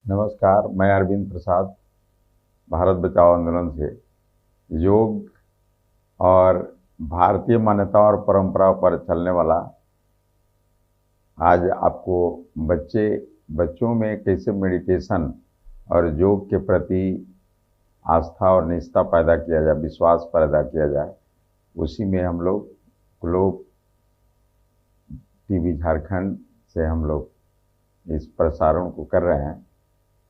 नमस्कार, मैं अरविंद प्रसाद भारत बचाओ आंदोलन से योग और भारतीय मान्यता और परंपरा पर चलने वाला आज आपको बच्चों में कैसे मेडिटेशन और योग के प्रति आस्था और निष्ठा पैदा किया जाए, विश्वास पैदा किया जाए, उसी में हम लोग ग्लोब टीवी झारखंड से हम लोग इस प्रसारण को कर रहे हैं।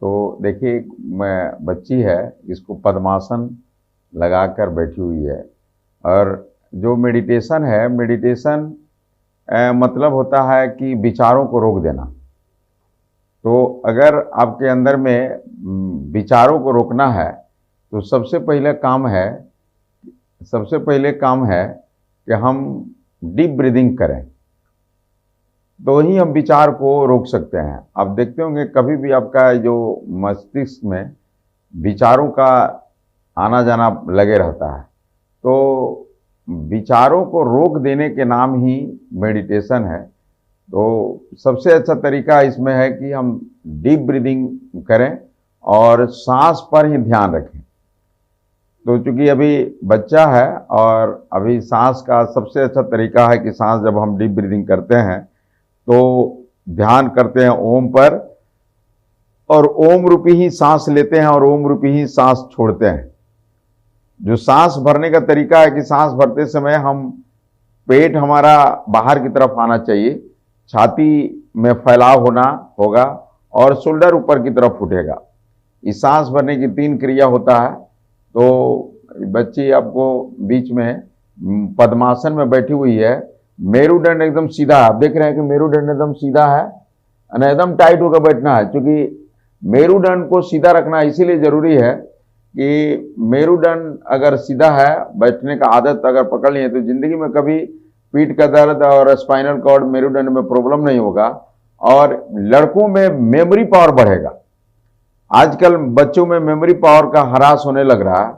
तो देखिए, मैं बच्ची है, इसको पद्मासन लगाकर बैठी हुई है। और जो मेडिटेशन है, मेडिटेशन मतलब होता है कि विचारों को रोक देना। तो अगर आपके अंदर में विचारों को रोकना है तो सबसे पहले काम है कि हम डीप ब्रीदिंग करें, तो ही हम विचार को रोक सकते हैं। आप देखते होंगे कभी भी आपका जो मस्तिष्क में विचारों का आना जाना लगे रहता है, तो विचारों को रोक देने के नाम ही मेडिटेशन है। तो सबसे अच्छा तरीका इसमें है कि हम डीप ब्रीदिंग करें और सांस पर ही ध्यान रखें। तो चूंकि अभी बच्चा है और अभी सांस का सबसे अच्छा तरीका है कि सांस जब हम डीप ब्रीदिंग करते हैं तो ध्यान करते हैं ओम पर, और ओम रूपी ही सांस लेते हैं और ओम रूपी ही सांस छोड़ते हैं। जो सांस भरने का तरीका है कि सांस भरते समय पेट हमारा बाहर की तरफ आना चाहिए, छाती में फैलाव होना होगा और शोल्डर ऊपर की तरफ उठेगा। इस सांस भरने की 3 क्रिया होता है। तो बच्ची आपको बीच में पद्मासन में बैठी हुई है, मेरुदंड एकदम सीधा, आप देख रहे हैं कि मेरुदंड एकदम सीधा है और एकदम टाइट होकर बैठना है। क्योंकि मेरुदंड को सीधा रखना इसीलिए जरूरी है कि मेरुदंड अगर सीधा है, बैठने का आदत अगर पकड़ ली है, तो जिंदगी में कभी पीठ का दर्द और स्पाइनल कॉर्ड मेरुदंड में प्रॉब्लम नहीं होगा और लड़कों में मेमोरी पावर बढ़ेगा। आजकल बच्चों में मेमोरी पावर का ह्रास होने लग रहा है।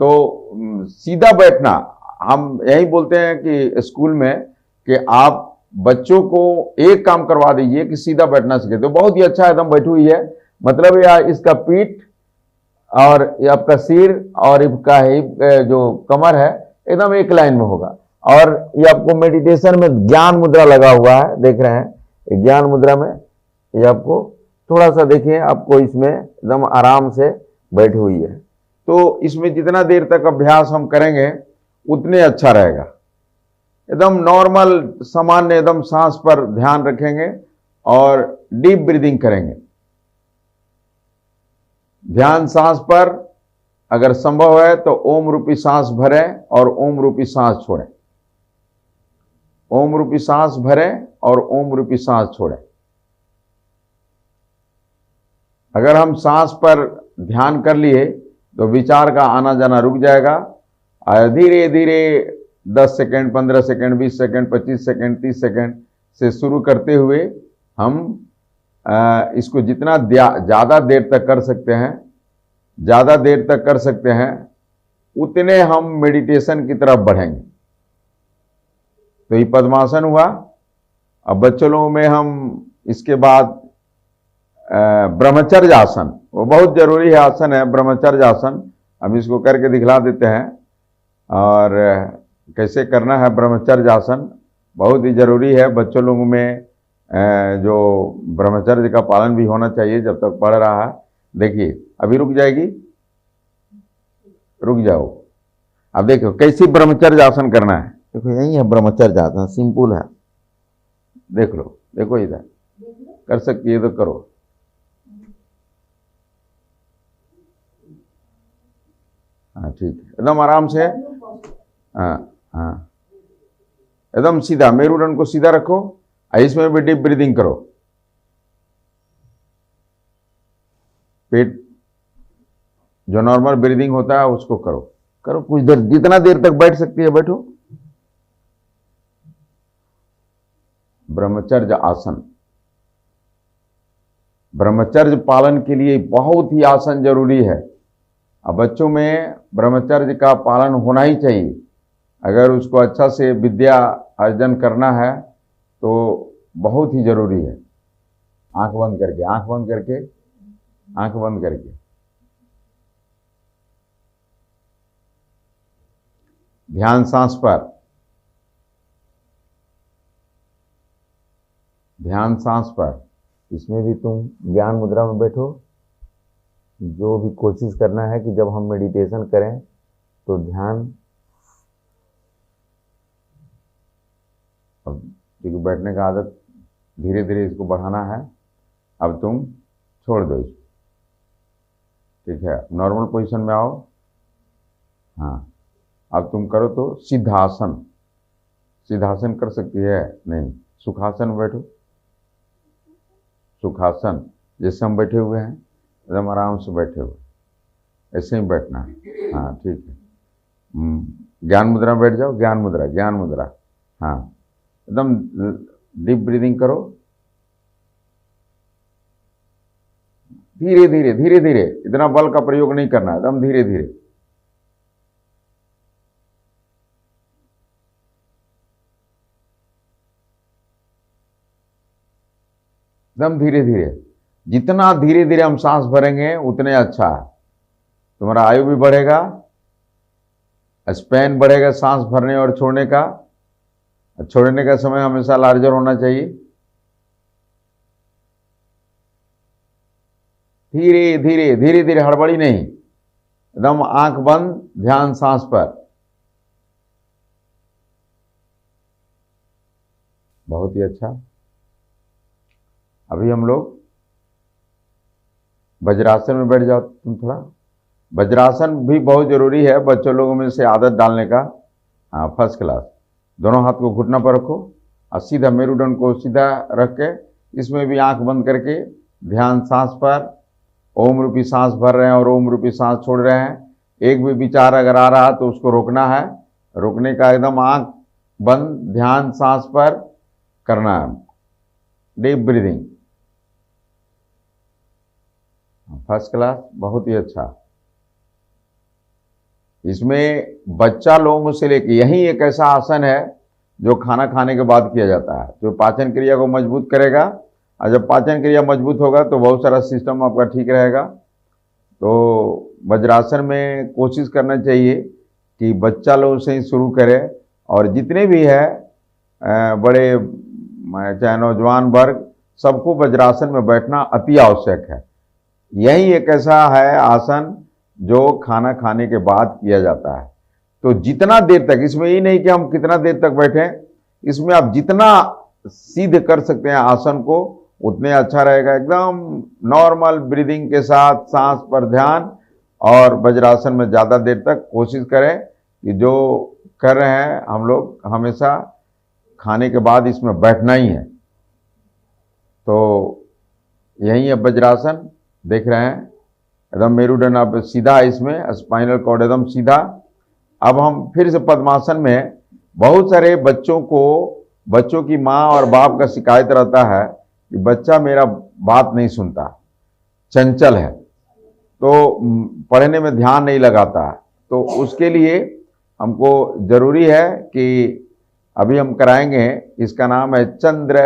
तो सीधा बैठना, हम यही बोलते हैं कि स्कूल में कि आप बच्चों को एक काम करवा दीजिए कि सीधा बैठना सीखे, तो बहुत ही अच्छा एकदम बैठी हुई है। मतलब यह इसका पीठ और ये आपका सिर और इसका जो कमर है एकदम एक लाइन में होगा। और ये आपको मेडिटेशन में ज्ञान मुद्रा लगा हुआ है, देख रहे हैं ज्ञान मुद्रा में। ये आपको थोड़ा सा देखिए, आपको इसमें एकदम आराम से बैठी हुई है। तो इसमें जितना देर तक अभ्यास हम करेंगे उतने अच्छा रहेगा। एकदम नॉर्मल सामान्य एकदम सांस पर ध्यान रखेंगे और डीप ब्रीदिंग करेंगे। ध्यान सांस पर, अगर संभव है तो ओम रूपी सांस भरें और ओम रूपी सांस छोड़ें। ओम रूपी सांस भरें और ओम रूपी सांस छोड़ें। अगर हम सांस पर ध्यान कर लिए तो विचार का आना जाना रुक जाएगा और धीरे धीरे 10 second, 15 second, 20 second, 25 second, 30 second से शुरू करते हुए हम इसको जितना ज़्यादा देर तक कर सकते हैं उतने हम मेडिटेशन की तरफ बढ़ेंगे। तो ये पद्मासन हुआ। अब बच्चों लोगों में हम इसके बाद ब्रह्मचर्य आसन, वो बहुत जरूरी है आसन है ब्रह्मचर्य आसन। हम इसको करके दिखला देते हैं और कैसे करना है। ब्रह्मचर्य आसन बहुत ही जरूरी है। बच्चों लोगों में जो ब्रह्मचर्य का पालन भी होना चाहिए जब तक पढ़ रहा है। देखिए, अभी रुक जाएगी, रुक जाओ। अब देखो कैसी ब्रह्मचर्य आसन करना है। देखो यही है ब्रह्मचर्य आसन, सिंपल है। देख लो, देखो इधर कर सकती है तो करो। हाँ ठीक है, एकदम आराम से। हाँ हाँ, एकदम सीधा, मेरुदंड को सीधा रखो। इसमें भी डीप ब्रीदिंग करो। पेट जो नॉर्मल ब्रीदिंग होता है उसको करो कुछ देर, जितना देर तक बैठ सकती है बैठो। ब्रह्मचर्य आसन, ब्रह्मचर्य पालन के लिए बहुत ही आसन जरूरी है। अब बच्चों में ब्रह्मचर्य का पालन होना ही चाहिए। अगर उसको अच्छा से विद्या अर्जन करना है तो बहुत ही जरूरी है। आंख बंद करके आंख बंद करके। ध्यान सांस पर, ध्यान सांस पर। इसमें भी तुम ज्ञान मुद्रा में बैठो। जो भी कोशिश करना है कि जब हम मेडिटेशन करें तो ध्यान, अब क्योंकि बैठने का आदत धीरे धीरे इसको बढ़ाना है। अब तुम छोड़ दो इसको, ठीक है। नॉर्मल पोजीशन में आओ। हाँ, अब तुम करो तो सिद्धासन। सिद्धासन कर सकती है? नहीं। सुखासन में बैठो। सुखासन जैसे हम बैठे हुए हैं, एकदम आराम से बैठे हुए, ऐसे ही बैठना है। हाँ, ठीक है। ज्ञान मुद्रा में बैठ जाओ। ज्ञान मुद्रा, ज्ञान मुद्रा। हाँ, एकदम डीप ब्रीदिंग करो। धीरे धीरे धीरे धीरे, इतना बल का प्रयोग नहीं करना, एकदम धीरे धीरे। एकदम धीरे धीरे। जितना धीरे धीरे हम सांस भरेंगे उतने अच्छा है। तुम्हारा आयु भी बढ़ेगा, स्पैन बढ़ेगा सांस भरने और छोड़ने का। छोड़ने का समय हमेशा लार्जर होना चाहिए। धीरे धीरे धीरे धीरे, हड़बड़ी नहीं, एकदम आंख बंद, ध्यान सांस पर। बहुत ही अच्छा। अभी हम लोग वज्रासन में बैठ जाओ तुम थोड़ा। वज्रासन भी बहुत जरूरी है बच्चों लोगों में से आदत डालने का। हाँ, फर्स्ट क्लास। दोनों हाथ को घुटना पर रखो और सीधा मेरुदंड को सीधा रख के, इसमें भी आंख बंद करके ध्यान सांस पर। ओम रूपी सांस भर रहे हैं और ओम रूपी सांस छोड़ रहे हैं। एक भी विचार अगर आ रहा तो उसको रोकना है। रोकने का, एकदम आंख बंद, ध्यान सांस पर करना है। Deep breathing. फर्स्ट क्लास, बहुत ही अच्छा। इसमें बच्चा लोगों से लेके, यही एक ऐसा आसन है जो खाना खाने के बाद किया जाता है, जो पाचन क्रिया को मजबूत करेगा। और जब पाचन क्रिया मजबूत होगा तो बहुत सारा सिस्टम आपका ठीक रहेगा। तो वज्रासन में कोशिश करना चाहिए कि बच्चा लोगों से ही शुरू करें, और जितने भी है बड़े चाहे नौजवान वर्ग, सबको वज्रासन में बैठना अति आवश्यक है। यही एक ऐसा है आसन जो खाना खाने के बाद किया जाता है। तो जितना देर तक, इसमें ये नहीं कि हम कितना देर तक बैठें, इसमें आप जितना सिद्ध कर सकते हैं आसन को उतने अच्छा रहेगा। एकदम नॉर्मल ब्रीदिंग के साथ सांस पर ध्यान, और वज्रासन में ज़्यादा देर तक कोशिश करें कि जो कर रहे हैं हम लोग हमेशा खाने के बाद इसमें बैठना ही है। तो यही है वज्रासन, देख रहे हैं। एकदम मेरुदंड आप सीधा, इसमें स्पाइनल कॉर्ड एकदम सीधा। अब हम फिर से पद्मासन में। बहुत सारे बच्चों की माँ और बाप का शिकायत रहता है कि बच्चा मेरा बात नहीं सुनता, चंचल है, तो पढ़ने में ध्यान नहीं लगाता। तो उसके लिए हमको जरूरी है कि अभी हम कराएंगे, इसका नाम है चंद्र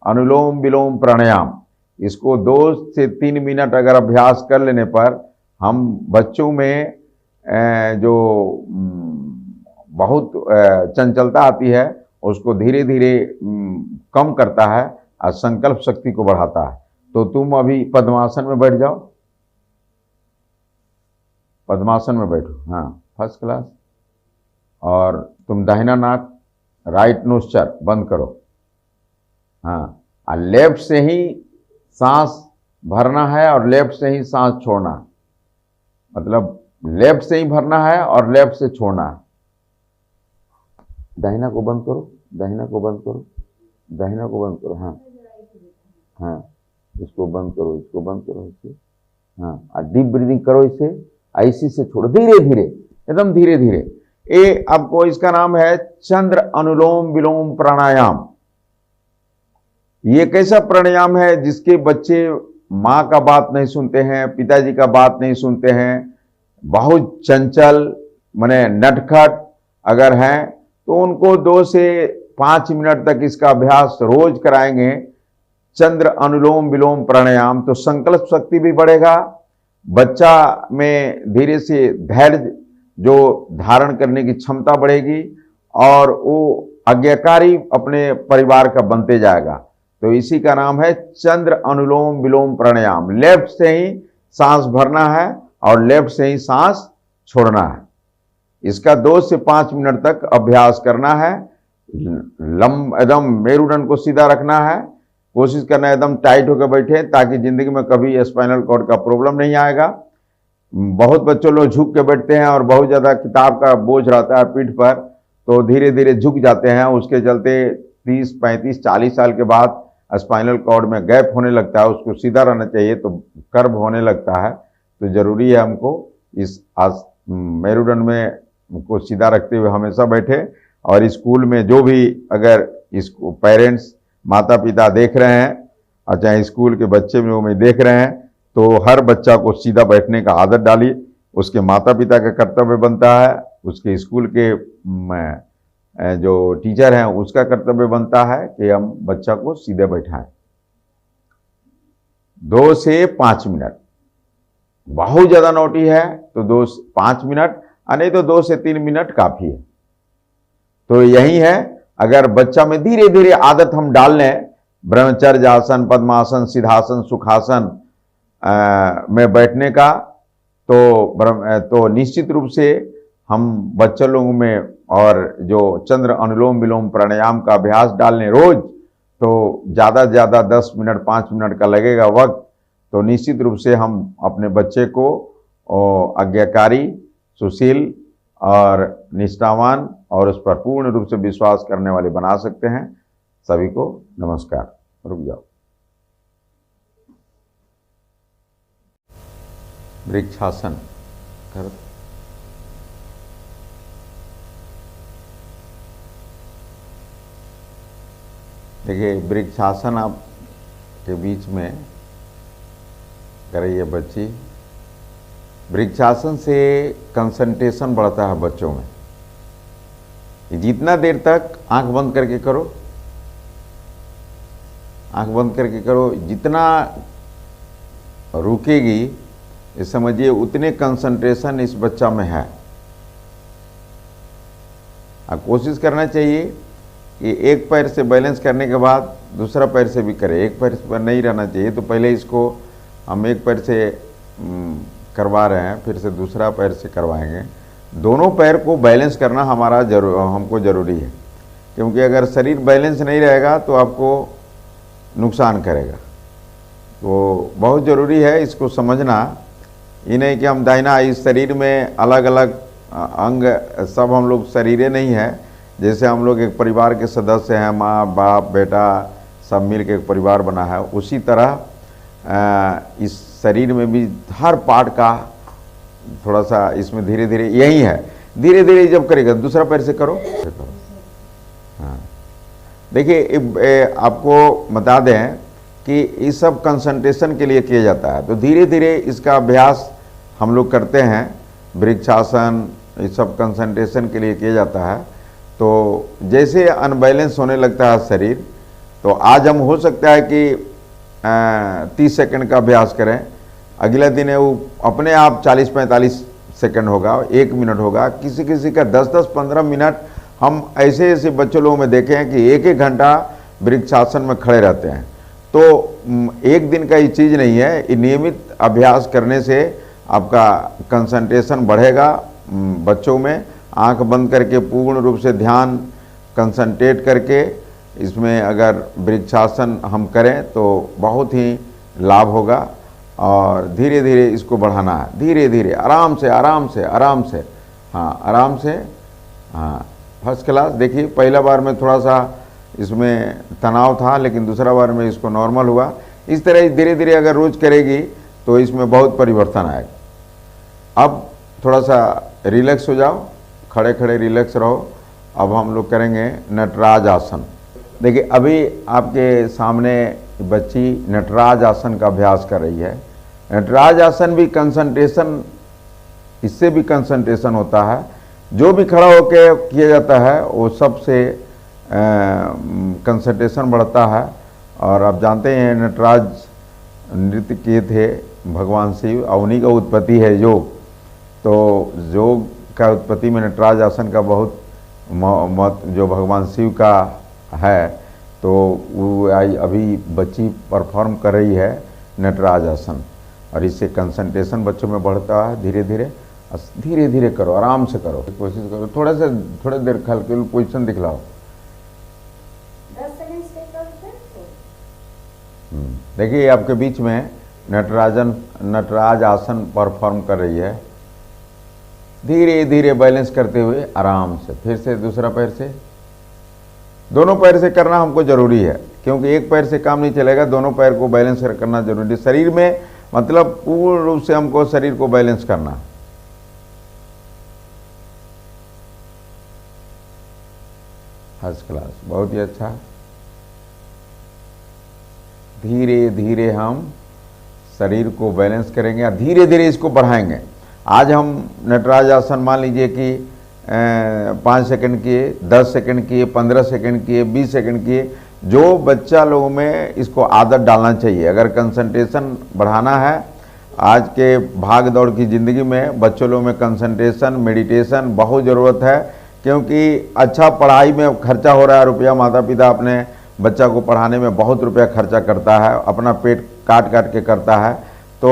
अनुलोम विलोम प्राणायाम। इसको 2 से 3 मिनट अगर अभ्यास कर लेने पर हम बच्चों में जो बहुत चंचलता आती है उसको धीरे धीरे कम करता है और संकल्प शक्ति को बढ़ाता है। तो तुम अभी पद्मासन में बैठ जाओ। पद्मासन में बैठो। हाँ, फर्स्ट क्लास। और तुम दाहिना नाक, राइट नोस्चर बंद करो। हाँ, और लेफ्ट से ही सांस भरना है और लेफ्ट से ही सांस छोड़ना है। मतलब लेफ्ट से ही भरना है और लेफ्ट से छोड़ना है। दाहिना को बंद करो, दाहिना को बंद करो, दाहिना को बंद करो। हाँ हाँ, इसको बंद करो, इसको बंद करो, इसे। हाँ, और डीप ब्रीदिंग करो इसे, ऐसी से छोड़ो धीरे धीरे, एकदम धीरे धीरे। ये आपको, इसका नाम है चंद्र अनुलोम विलोम प्राणायाम। ये कैसा प्राणायाम है जिसके बच्चे माँ का बात नहीं सुनते हैं, पिताजी का बात नहीं सुनते हैं, बहुत चंचल माने नटखट अगर हैं, तो उनको 2 से 5 मिनट तक इसका अभ्यास रोज कराएंगे। चंद्र अनुलोम विलोम प्राणायाम, तो संकल्प शक्ति भी बढ़ेगा, बच्चा में धीरे से धैर्य जो धारण करने की क्षमता बढ़ेगी और वो आज्ञाकारी अपने परिवार का बनते जाएगा। तो इसी का नाम है चंद्र अनुलोम विलोम प्राणायाम। लेफ्ट से ही सांस भरना है और लेफ्ट से ही सांस छोड़ना है। इसका 2 से 5 मिनट तक अभ्यास करना है। एकदम मेरुदंड को सीधा रखना है, कोशिश करना है एकदम टाइट होकर बैठे ताकि जिंदगी में कभी स्पाइनल कॉर्ड का प्रॉब्लम नहीं आएगा। बहुत बच्चों लोग झुक के बैठते हैं और बहुत ज़्यादा किताब का बोझ रहता है पीठ पर, तो धीरे धीरे झुक जाते हैं। उसके चलते 30, 35, 40 साल के बाद स्पाइनल कॉर्ड में गैप होने लगता है, उसको सीधा रहना चाहिए तो कर्व होने लगता है। तो जरूरी है हमको इस मेरुदंड में को सीधा रखते हुए हमेशा बैठे। और स्कूल में जो भी अगर इसको पेरेंट्स माता पिता देख रहे हैं और चाहे स्कूल के बच्चे लोग में देख रहे हैं, तो हर बच्चा को सीधा बैठने का आदत डालिए। उसके माता पिता का कर्तव्य बनता है, उसके स्कूल के जो टीचर हैं उसका कर्तव्य बनता है कि हम बच्चा को सीधे बैठाएं। 2 से 5 मिनट, बहुत ज़्यादा नोटी है तो 2 से 5 मिनट, नहीं तो 2 से 3 मिनट काफ़ी है। तो यही है, अगर बच्चा में धीरे धीरे आदत हम डाल लें ब्रह्मचर्य आसन, पद्मासन, सिद्धासन, सुखासन में बैठने का, तो निश्चित रूप से हम बच्चे लोगों में और जो चंद्र अनुलोम विलोम प्राणायाम का अभ्यास डालने रोज, तो ज़्यादा से ज़्यादा 10 मिनट 5 मिनट का लगेगा वक्त, तो निश्चित रूप से हम अपने बच्चे को आज्ञाकारी, सुशील और निष्ठावान और उस पर पूर्ण रूप से विश्वास करने वाले बना सकते हैं। सभी को नमस्कार। रुक जाओ। वृक्षासन कर। देखिए, वृक्षासन आप के बीच में करिए बच्ची। वृक्षासन से कंसंट्रेशन बढ़ता है बच्चों में। जितना देर तक आंख बंद करके करो, आंख बंद करके करो, जितना रुकेगी ये समझिए उतने कंसंट्रेशन इस बच्चा में है। आप कोशिश करना चाहिए कि एक पैर से बैलेंस करने के बाद दूसरा पैर से भी करें। एक पैर पर नहीं रहना चाहिए, तो पहले इसको हम एक पैर से करवा रहे हैं, फिर से दूसरा पैर से करवाएंगे। दोनों पैर को बैलेंस करना हमको ज़रूरी है, क्योंकि अगर शरीर बैलेंस नहीं रहेगा तो आपको नुकसान करेगा। तो बहुत ज़रूरी है इसको समझना। ये नहीं कि हम दाहिना, इस शरीर में अलग अलग अंग सब हम लोग शरीरें नहीं है। जैसे हम लोग एक परिवार के सदस्य हैं, माँ बाप बेटा सब मिल के एक परिवार बना है, उसी तरह इस शरीर में भी हर पार्ट का थोड़ा सा इसमें धीरे धीरे यही है। धीरे धीरे जब करेगा, दूसरा पैर से करो। हाँ, देखिए आपको बता दें कि इस सब कंसंट्रेशन के लिए किया जाता है। तो धीरे धीरे इसका अभ्यास हम लोग करते हैं। वृक्षासन इस सब कंसंट्रेशन के लिए किया जाता है। तो जैसे अनबैलेंस होने लगता है शरीर, तो आज हम हो सकता है कि 30 सेकंड का अभ्यास करें, अगला दिन है वो अपने आप 40-45 सेकंड होगा, 1 मिनट होगा, किसी किसी का 10-10, 15 मिनट। हम ऐसे ऐसे बच्चों लोगों में देखे हैं कि 1-1 घंटा वृक्षासन में खड़े रहते हैं। तो एक दिन का ये चीज़ नहीं है, ये नियमित अभ्यास करने से आपका कंसंट्रेशन बढ़ेगा। बच्चों में आंख बंद करके पूर्ण रूप से ध्यान कंसंट्रेट करके इसमें अगर वृक्षासन हम करें तो बहुत ही लाभ होगा। और धीरे धीरे इसको बढ़ाना है, धीरे धीरे, आराम से आराम से आराम से, हाँ आराम से, हाँ फर्स्ट क्लास। देखिए पहला बार में थोड़ा सा इसमें तनाव था, लेकिन दूसरा बार में इसको नॉर्मल हुआ। इस तरह धीरे धीरे अगर रोज करेगी तो इसमें बहुत परिवर्तन आएगा। अब थोड़ा सा रिलैक्स हो जाओ, खड़े खड़े रिलैक्स रहो। अब हम लोग करेंगे नटराज आसन। देखिए अभी आपके सामने बच्ची नटराज आसन का अभ्यास कर रही है। नटराज आसन भी कंसंट्रेशन, इससे भी कंसंट्रेशन होता है। जो भी खड़ा होकर किया जाता है वो सबसे कंसंट्रेशन बढ़ता है। और आप जानते हैं नटराज नृत्य किए थे भगवान शिव, और उन्हीं का उत्पत्ति है योग। तो योग का उत्पत्ति में नटराज आसन का बहुत मत जो भगवान शिव का है, तो वो अभी बच्ची परफॉर्म कर रही है नटराज आसन, और इससे कंसंट्रेशन बच्चों में बढ़ता है। धीरे धीरे धीरे धीरे करो, आराम से करो, कोशिश करो, थोड़ा देर हल्के पोजीशन दिखलाओ। 10 सेकंड स्टे करते हैं। देखिए आपके बीच में नटराज आसन परफॉर्म कर रही है। धीरे धीरे बैलेंस करते हुए आराम से, फिर से दूसरा पैर से, दोनों पैर से करना हमको जरूरी है, क्योंकि एक पैर से काम नहीं चलेगा, दोनों पैर को बैलेंस करना जरूरी है। शरीर में मतलब पूर्ण रूप से हमको शरीर को बैलेंस करना। फर्स्ट क्लास, बहुत ही अच्छा। धीरे धीरे हम शरीर को बैलेंस करेंगे और धीरे धीरे इसको बढ़ाएंगे। आज हम नटराज आसन मान लीजिए कि 5 सेकंड किए, 10 सेकंड किए, 15 सेकंड किए, 20 सेकंड किए। जो बच्चा लोगों में इसको आदत डालना चाहिए। अगर कंसंट्रेशन बढ़ाना है, आज के भाग दौड़ की ज़िंदगी में बच्चों लोगों में कंसंट्रेशन, मेडिटेशन बहुत ज़रूरत है, क्योंकि अच्छा पढ़ाई में खर्चा हो रहा है रुपया। माता पिता अपने बच्चा को पढ़ाने में बहुत रुपया खर्चा करता है, अपना पेट काट काट के करता है। तो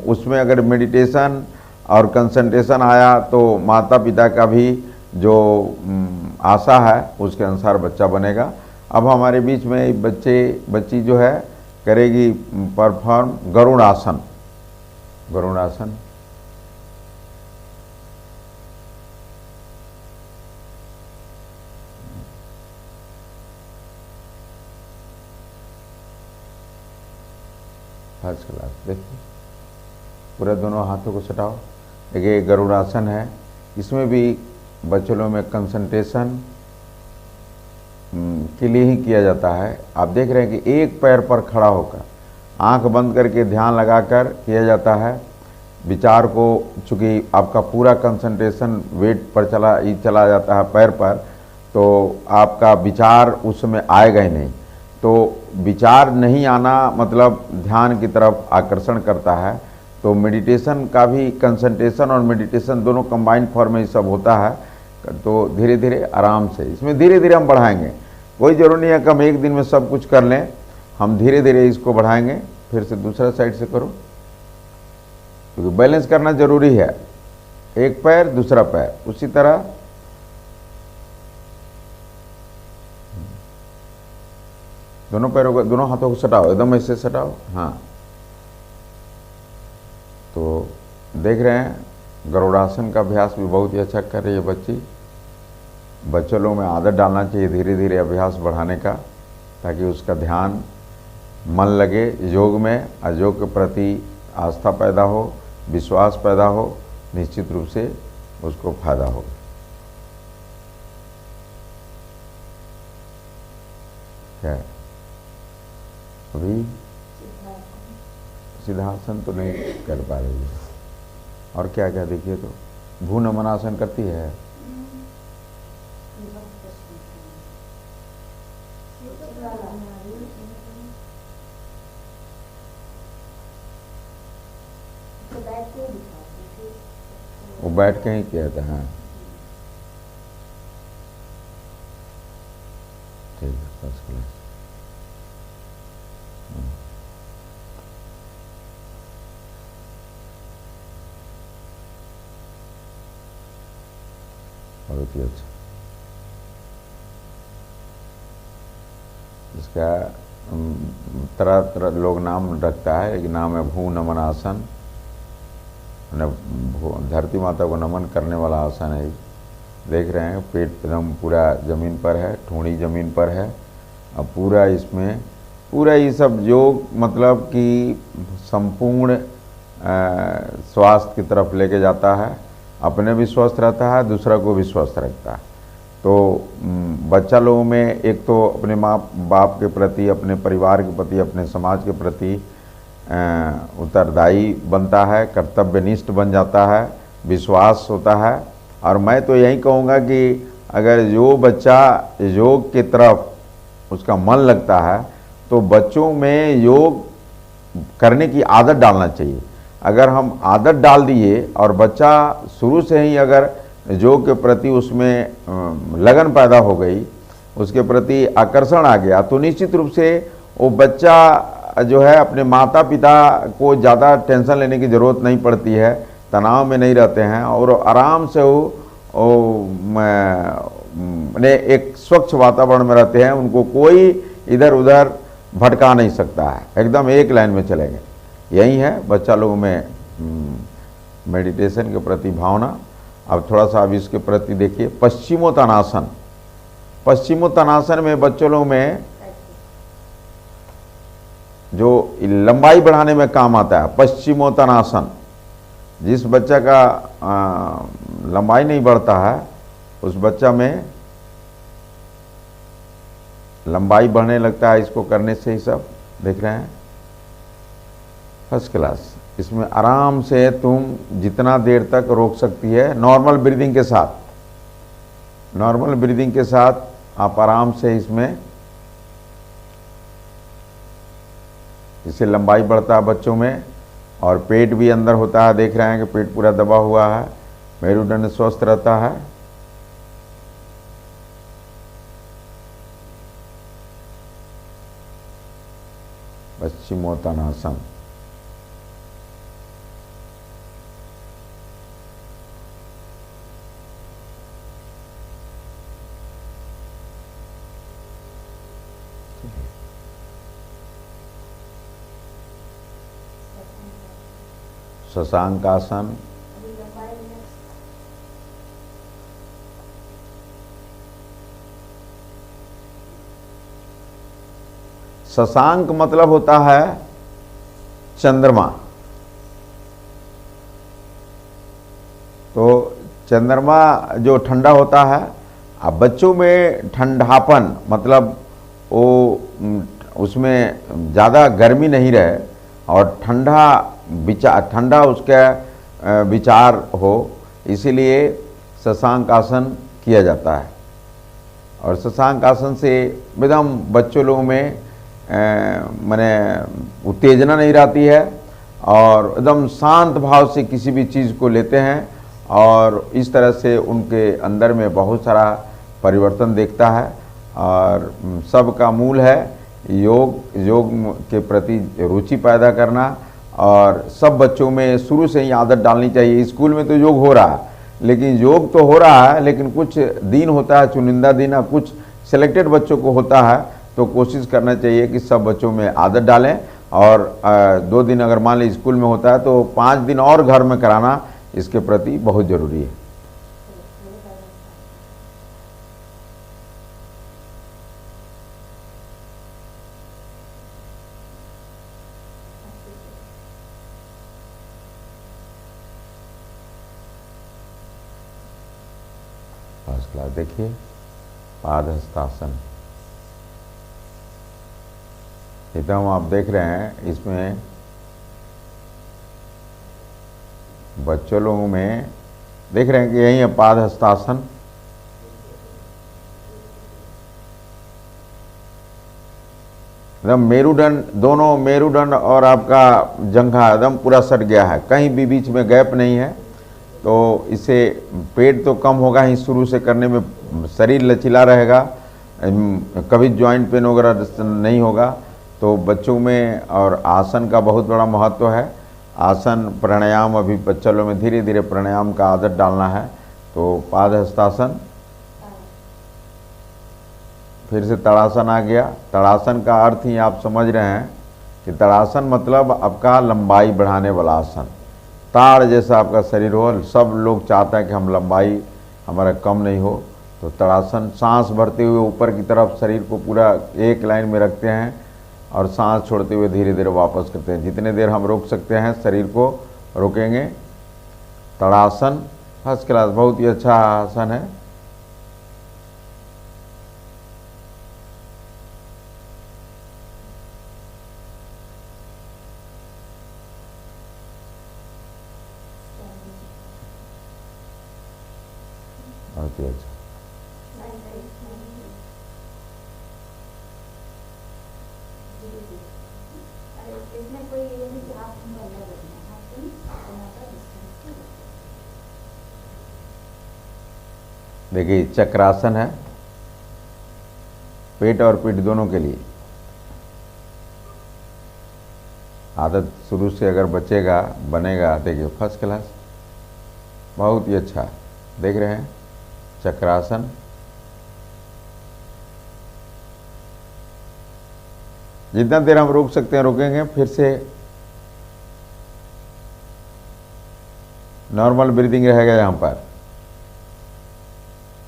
उसमें अगर मेडिटेशन और कंसंट्रेशन आया तो माता पिता का भी जो आशा है उसके अनुसार बच्चा बनेगा। अब हमारे बीच में बच्ची जो है करेगी परफॉर्म गरुड़ आसन। गरुड़ आसन, फर्स्ट क्लास। देखिए पूरे दोनों हाथों को सटाओ। देखिए गरुड़ आसन है, इसमें भी बच्चों में कंसंट्रेशन के लिए ही किया जाता है। आप देख रहे हैं कि एक पैर पर खड़ा होकर आंख बंद करके ध्यान लगाकर किया जाता है। विचार को, चूँकि आपका पूरा कंसंट्रेशन वेट पर चला जाता है पैर पर, तो आपका विचार उस समय आएगा ही नहीं। तो विचार नहीं आना मतलब ध्यान की तरफ आकर्षण करता है। तो मेडिटेशन का भी कंसंट्रेशन और मेडिटेशन दोनों कंबाइंड फॉर्म में सब होता है। तो धीरे धीरे आराम से इसमें धीरे धीरे हम बढ़ाएंगे। कोई ज़रूरी नहीं है कि हम एक दिन में सब कुछ कर लें, हम धीरे धीरे इसको बढ़ाएंगे। फिर से दूसरा साइड से करो, क्योंकि बैलेंस करना जरूरी है। एक पैर दूसरा पैर, उसी तरह दोनों पैरों को, दोनों हाथों को सटाओ, एकदम ऐसे सटाओ। हाँ, तो देख रहे हैं गरुड़ासन का अभ्यास भी बहुत ही अच्छा कर रही है बच्ची। बच्चों लोगों में आदत डालना चाहिए धीरे धीरे अभ्यास बढ़ाने का, ताकि उसका ध्यान मन लगे योग में, और योग के प्रति आस्था पैदा हो, विश्वास पैदा हो, निश्चित रूप से उसको फायदा हो। क्या अभी सिद्धासन तो नहीं कर पा रही है, और क्या क्या देखिए तो भू नमन आसन करती है। वो बैठ के ही किया था। हाँ ठीक है, फर्स्ट क्लास। बहुत ही अच्छा। इसका तरह तरह लोग नाम रखता है। एक नाम है भू नमन आसन, धरती माता को नमन करने वाला आसन है। देख रहे हैं पेट एकदम पूरा जमीन पर है, ठोड़ी जमीन पर है, और पूरा इसमें पूरा ये सब योग मतलब कि संपूर्ण स्वास्थ्य की तरफ लेके जाता है। अपने भी स्वस्थ रहता है, दूसरा को भी स्वस्थ रखता है। तो बच्चा लोगों में एक तो अपने माँ बाप के प्रति, अपने परिवार के प्रति, अपने समाज के प्रति उत्तरदायी बनता है, कर्तव्यनिष्ठ बन जाता है, विश्वास होता है। और मैं तो यही कहूँगा कि अगर जो बच्चा योग की तरफ उसका मन लगता है, तो बच्चों में योग करने की आदत डालना चाहिए। अगर हम आदत डाल दिए और बच्चा शुरू से ही अगर योग के प्रति उसमें लगन पैदा हो गई, उसके प्रति आकर्षण आ गया, तो निश्चित रूप से वो बच्चा जो है अपने माता पिता को ज़्यादा टेंशन लेने की ज़रूरत नहीं पड़ती है, तनाव में नहीं रहते हैं और आराम से वो मैंने एक स्वच्छ वातावरण में रहते हैं। उनको कोई इधर उधर भटका नहीं सकता है, एकदम एक लाइन में चलेंगे। यही है बच्चा लोगों में मेडिटेशन के प्रति भावना। अब थोड़ा सा अब इसके प्रति देखिए, पश्चिमोत्तानासन। पश्चिमोत्तानासन में बच्चों लोगों में जो लंबाई बढ़ाने में काम आता है पश्चिमोत्तानासन। जिस बच्चा का लंबाई नहीं बढ़ता है, उस बच्चा में लंबाई बढ़ने लगता है। इसको करने से ही सब देख रहे हैं, फर्स्ट क्लास। इसमें आराम से तुम जितना देर तक रोक सकती है, नॉर्मल ब्रीदिंग के साथ, नॉर्मल ब्रीदिंग के साथ आप आराम से इसमें, इससे लंबाई बढ़ता है बच्चों में और पेट भी अंदर होता है। देख रहे हैं कि पेट पूरा दबा हुआ है, मेरुदंड स्वस्थ रहता है। पश्चिमोत्तानासन। शशांकासन। शशांक मतलब होता है चंद्रमा। तो चंद्रमा जो ठंडा होता है, अब बच्चों में ठंडापन मतलब वो उसमें ज़्यादा गर्मी नहीं रहे और ठंडा उसका विचार हो, इसीलिए शशांक आसन किया जाता है। और शशांक आसन से एकदम बच्चों लोगों में माने उत्तेजना नहीं रहती है और एकदम शांत भाव से किसी भी चीज़ को लेते हैं और इस तरह से उनके अंदर में बहुत सारा परिवर्तन देखता है। और सबका मूल है योग के प्रति रुचि पैदा करना और सब बच्चों में शुरू से ही आदत डालनी चाहिए। स्कूल में तो योग हो रहा है, लेकिन योग तो हो रहा है, लेकिन कुछ दिन होता है चुनिंदा दिन, कुछ सिलेक्टेड बच्चों को होता है, तो कोशिश करना चाहिए कि सब बच्चों में आदत डालें। और 2 दिन अगर मान लीजिए स्कूल में होता है तो 5 दिन और घर में कराना इसके प्रति बहुत ज़रूरी है। First class. देखिए पादहस्तासन, एकदम आप देख रहे हैं इसमें बच्चों लोगों में देख रहे हैं कि यही है पादहस्तासन। एकदम मेरुदंड, दोनों मेरुदंड और आपका जंघा एकदम पूरा सट गया है, कहीं भी बीच में गैप नहीं है। तो इससे पेट तो कम होगा ही, शुरू से करने में शरीर लचीला रहेगा, कभी जॉइंट पेन वगैरह नहीं होगा। तो बच्चों में और आसन का बहुत बड़ा महत्व है। आसन प्राणायाम, अभी बच्चों में धीरे धीरे प्राणायाम का आदत डालना है। तो पादहस्तासन, फिर से तड़ासन आ गया। तड़ासन का अर्थ ही आप समझ रहे हैं कि तड़ासन मतलब आपका लंबाई बढ़ाने वाला आसन। ताड़ जैसा आपका शरीर हो, सब लोग चाहते हैं कि हम लंबाई हमारा कम नहीं हो। तो तड़ासन, सांस भरते हुए ऊपर की तरफ शरीर को पूरा एक लाइन में रखते हैं और सांस छोड़ते हुए धीरे धीरे वापस करते हैं। जितने देर हम रोक सकते हैं शरीर को रोकेंगे। तड़ासन फर्स्ट क्लास, बहुत ही अच्छा आसन है। बहुत ही अच्छा। अरे इसमें कोई ये नहीं कि आप उनको अलग रखना है, आपको नहीं यहाँ पर डिस्टेंस पे रखना है। देखिए चक्रासन है, पेट और पीठ दोनों के लिए। आदत शुरू से अगर बचेगा बनेगा, देखिए फर्स्ट क्लास, बहुत ही अच्छा। देख रहे हैं चक्रासन। जितना देर हम रोक सकते हैं रोकेंगे, फिर से नॉर्मल ब्रीदिंग रहेगा। यहाँ पर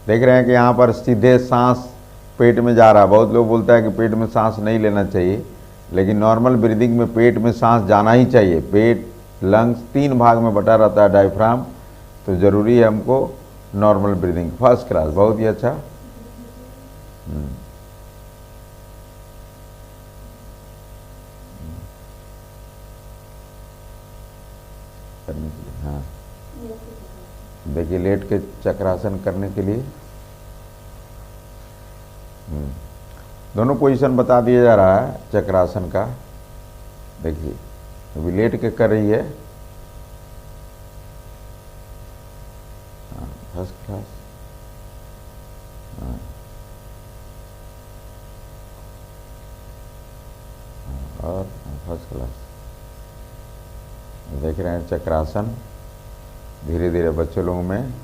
देख रहे हैं कि यहाँ पर सीधे सांस पेट में जा रहा है। बहुत लोग बोलता है कि पेट में सांस नहीं लेना चाहिए, लेकिन नॉर्मल ब्रीदिंग में पेट में सांस जाना ही चाहिए। पेट लंग्स 3 भाग में बटा रहता है, डायफ्राम, तो ज़रूरी है हमको नॉर्मल ब्रीदिंग। फर्स्ट क्लास, बहुत ही अच्छा। करने के लिए, हाँ देखिए लेट के चक्रासन करने के लिए दोनों पोजीशन बता दिया जा रहा है चक्रासन का। देखिए अभी लेट के कर रही है, फर्स्ट क्लास। और फर्स्ट क्लास। देख रहे हैं चक्रासन। धीरे धीरे बच्चे लोगों में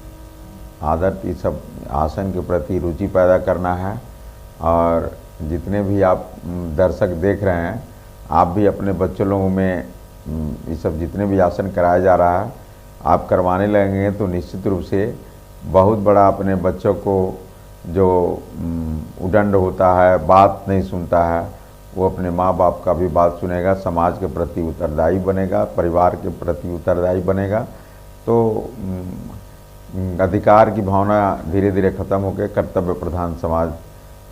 आदत इस सब आसन के प्रति रुचि पैदा करना है। और जितने भी आप दर्शक देख रहे हैं, आप भी अपने बच्चों लोगों में ये सब जितने भी आसन कराया जा रहा है, आप करवाने लगेंगे तो निश्चित रूप से बहुत बड़ा अपने बच्चों को जो उदंड होता है, बात नहीं सुनता है, वो अपने माँ बाप का भी बात सुनेगा, समाज के प्रति उत्तरदायी बनेगा, परिवार के प्रति उत्तरदायी बनेगा। तो अधिकार की भावना धीरे धीरे खत्म होकर कर्तव्य प्रधान समाज,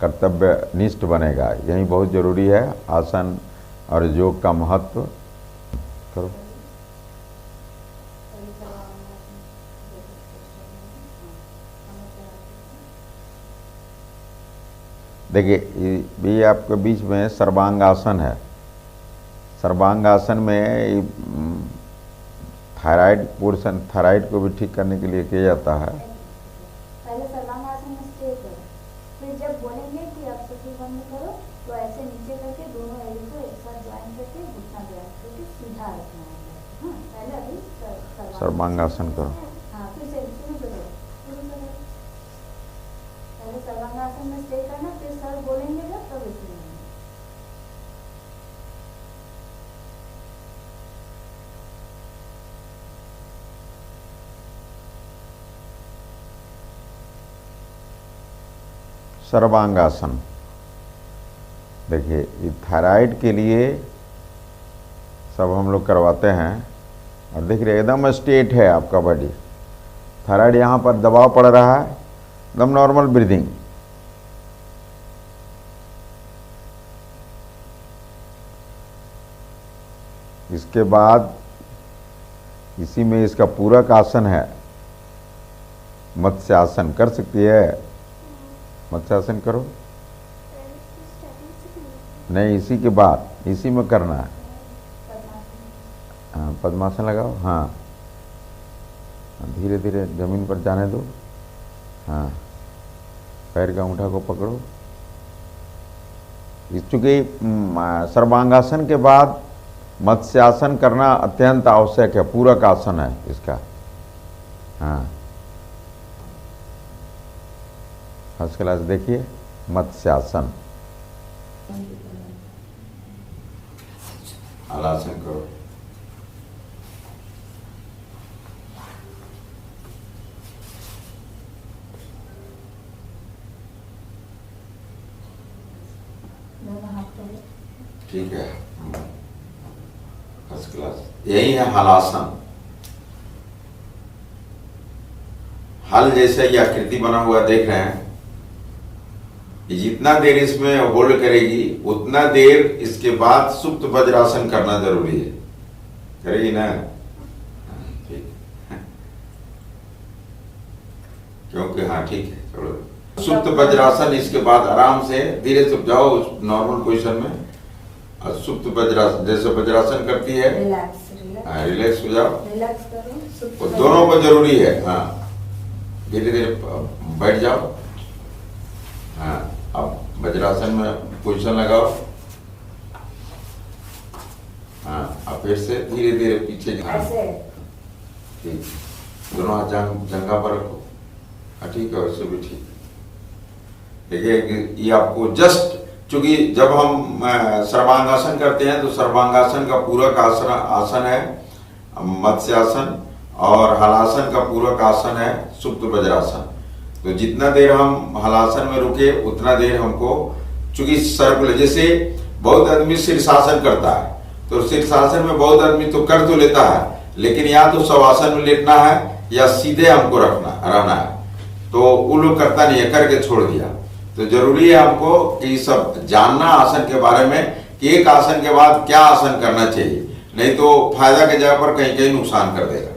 कर्तव्य निष्ठ बनेगा। यही बहुत ज़रूरी है। आसन और योग का महत्व करो। देखिए ये आपके बीच में सर्वांगासन है। सर्वांगासन में थायराइड पोर्शन, थायराइड को भी ठीक करने के लिए किया जाता है। पहले सर्वांगासन में स्टे करो, फिर जब बोलेंगे कि आप सफी बंद करो तो ऐसे नीचे करके दोनों एड़ी को एक साथ ज्वाइन करके घुटना ज्वाइन करके सीधा रखना है। हाँ, पहले अभी सर्वांगासन करो। हाँ, फिर से शुरू करो, शुरू करो। पहले सर्वांगासन में स्टे करना, फिर सर बोलेंगे जब तब इसमें सर्वांगासन। देखिए ये थायराइड के लिए सब हम लोग करवाते हैं। और देख रहे एकदम स्ट्रेट है आपका बॉडी। थायराइड यहाँ पर दबाव पड़ रहा है, एकदम नॉर्मल ब्रीदिंग। इसके बाद इसी में इसका पूरक आसन है, मत्स्यासन। कर सकती है, मत्स्यासन करो। नहीं, इसी के बाद इसी में करना है। हाँ, पद्मासन लगाओ। हाँ, धीरे धीरे जमीन पर जाने दो। हाँ, पैर का अंगूठा को पकड़ो। चूंकि सर्वांगासन के बाद मत्स्यासन करना अत्यंत आवश्यक है, पूरक आसन है इसका। हाँ, फर्स्ट क्लास। देखिए मत्स्यासन। हलासन करो। ठीक है, फर्स्ट क्लास। यही है हलासन। हल जैसे ये आकृति बना हुआ देख रहे हैं। जितना देर इसमें होल्ड करेगी उतना देर इसके बाद सुप्त वज्रासन करना जरूरी है। करेगी ना? ठीक, क्योंकि हाँ ठीक है, चलो। सुप्त वज्रासन, इसके बाद आराम से धीरे से जाओ नॉर्मल पोजीशन में। और सुप्त वज्रासन, जैसे वज्रासन करती है, रिलैक्स रिलैक्स हो जाओ, रिलैक्स करो, सुप्त तो दोनों को जरूरी है। हाँ, धीरे धीरे बैठ जाओ। हाँ, अब वज्रासन में पोजीशन लगाओ। हाँ, अब फिर से धीरे धीरे पीछे ऐसे ठीक, दोनों हाथ जंघा पर रखो। हाँ ठीक है, वैसे भी ठीक। देखिए ये आपको जस्ट, चूंकि जब हम सर्वांगासन करते हैं तो सर्वांगासन का पूरक आसन है मत्स्यासन, और हलासन का पूरक आसन है सुप्त वज्रासन। तो जितना देर हम हलासन में रुके उतना देर हमको, चूंकि सर्कुलर, जैसे बहुत आदमी शीर्षासन करता है, तो शीर्षासन में बहुत आदमी तो कर तो लेता है, लेकिन या तो शवासन में लेटना है या सीधे हमको रहना है, तो वो लोग करता नहीं है, करके छोड़ दिया। तो जरूरी है हमको कि सब जानना आसन के बारे में, कि एक आसन के बाद क्या आसन करना चाहिए, नहीं तो फायदा के जगह पर कहीं कहीं नुकसान कर देगा।